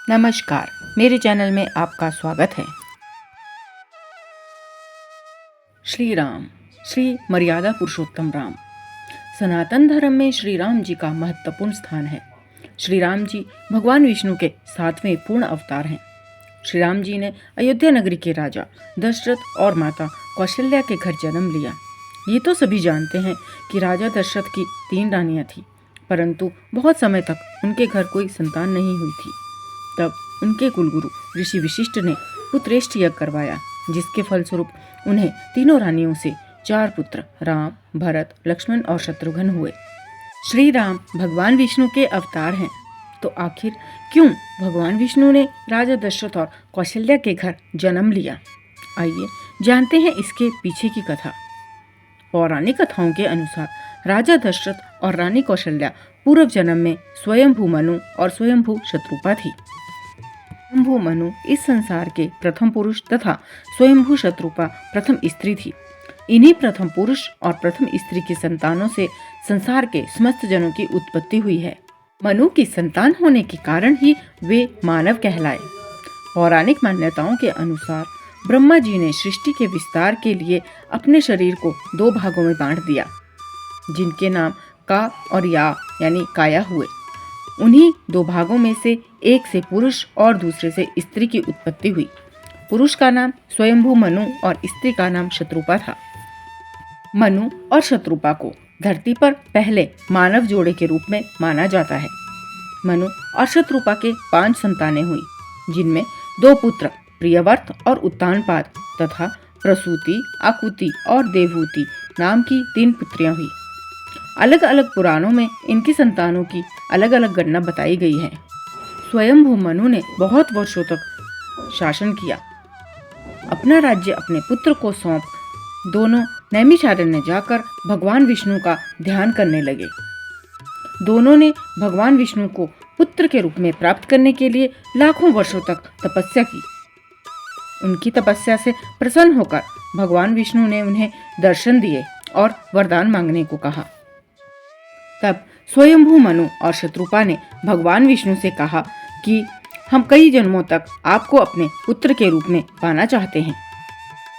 नमस्कार, मेरे चैनल में आपका स्वागत है। श्री राम, श्री मर्यादा पुरुषोत्तम राम। सनातन धर्म में श्री राम जी का महत्वपूर्ण स्थान है। श्री राम जी भगवान विष्णु के 7वें पूर्ण अवतार हैं। श्री राम जी ने अयोध्या नगरी के राजा दशरथ और माता कौशल्या के घर जन्म लिया। ये तो सभी जानते हैं कि राजा दशरथ की 3 रानियां थीं, परंतु बहुत समय तक उनके घर कोई संतान नहीं हुई थी। तब उनके कुलगुरु ऋषि वशिष्ठ ने पुत्रेष्ठ यज्ञ करवाया, जिसके फलस्वरूप उन्हें तीनों रानियों से 4 पुत्र राम, भरत, लक्ष्मण और शत्रुघ्न हुए। श्री राम भगवान विष्णु के अवतार हैं, तो आखिर क्यों भगवान विष्णु ने राजा दशरथ और कौशल्या के घर जन्म लिया? आइए जानते हैं इसके पीछे की कथा। पौराणिक कथाओं के अनुसार राजा दशरथ और रानी कौशल्या पूर्व जन्म में स्वयंभू मनु और स्वयंभू शत्रुपा थी। स्वयंभू मनु इस संसार के प्रथम पुरुष तथा स्वयंभू शत्रुपा प्रथम स्त्री थी। इन्हीं प्रथम पुरुष और प्रथम स्त्री की संतानों से संसार के समस्त जनों की उत्पत्ति हुई है। मनु की संतान होने के कारण ही वे मानव कहलाए। पौराणिक मान्यताओं के अनुसार ब्रह्मा जी ने सृष्टि के विस्तार के लिए अपने शरीर को 2 भागों में बांट दिया, जिनके नाम का और या यानी काया हुए। उन्हीं 2 भागों में से एक से पुरुष और दूसरे से स्त्री की उत्पत्ति हुई। पुरुष का नाम स्वयंभू मनु और स्त्री का नाम शत्रुपा था। मनु और शत्रुपा को धरती पर पहले मानव जोड़े के रूप में माना जाता है। मनु और शत्रुपा के 5 संतानें हुई, जिनमें 2 पुत्र प्रियव्रत और उत्तानपाद तथा प्रसूति, आकुति और देवहूति नाम की 3 पुत्रियां हुई। अलग अलग पुराणों में इनकी संतानों की अलग अलग गणना बताई गई है। स्वयंभू मनु ने बहुत वर्षों तक शासन किया। अपना राज्य अपने पुत्र को सौंप दोनों नैमिषारण्य जाकर भगवान विष्णु का ध्यान करने लगे। दोनों ने भगवान विष्णु को पुत्र के रूप में प्राप्त करने के लिए लाखों वर्षों तक तपस्या की। उनकी तपस्या से प्रसन्न होकर भगवान विष्णु ने उन्हें दर्शन दिए और वरदान मांगने को कहा। तब स्वयंभू मनु और शत्रुपा ने भगवान विष्णु से कहा कि हम कई जन्मों तक आपको अपने पुत्र के रूप में पाना चाहते हैं।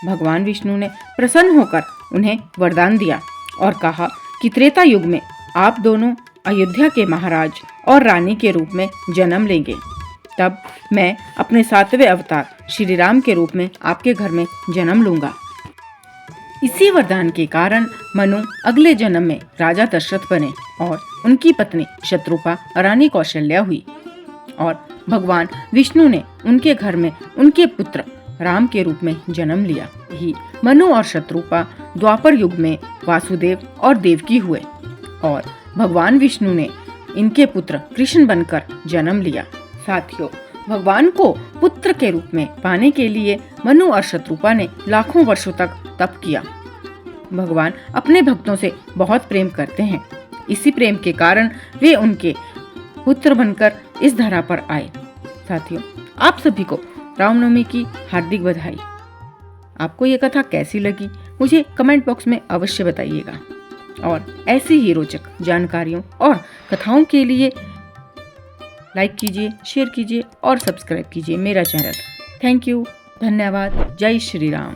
भगवान विष्णु ने प्रसन्न होकर उन्हें वरदान दिया और कहा कि त्रेता युग में आप दोनों अयोध्या के महाराज और रानी के रूप में जन्म लेंगे। तब मैं अपने 7वें अवतार श्री राम के रूप में आपके घर में जन्म लूंगा। इसी वरदान के कारण मनु अगले जन्म में राजा दशरथ बने और उनकी पत्नी शत्रुपा रानी कौशल्या हुई, और भगवान विष्णु ने उनके घर में उनके पुत्र राम के रूप में जन्म लिया। ही मनु और शत्रुपा द्वापर युग में वासुदेव और देवकी हुए और भगवान विष्णु ने इनके पुत्र कृष्ण बनकर जन्म लिया। साथियों, भगवान को पुत्र के रूप में पाने के लिए मनु और शत्रुपा ने लाखों वर्षों तक तप किया। भगवान अपने भक्तों से बहुत प्रेम करते हैं। इसी प्रेम के कारण वे उनके पुत्र बनकर इस धरा पर आए। साथियों, आप सभी को रामनवमी की हार्दिक बधाई। आपको ये कथा कैसी लगी मुझे कमेंट बॉक्स में अवश्य बताइएगा, और ऐसी ही रोचक जानकारियों और कथाओं के लिए लाइक कीजिए, शेयर कीजिए और सब्सक्राइब कीजिए मेरा चैनल। थैंक यू, धन्यवाद। जय श्री राम।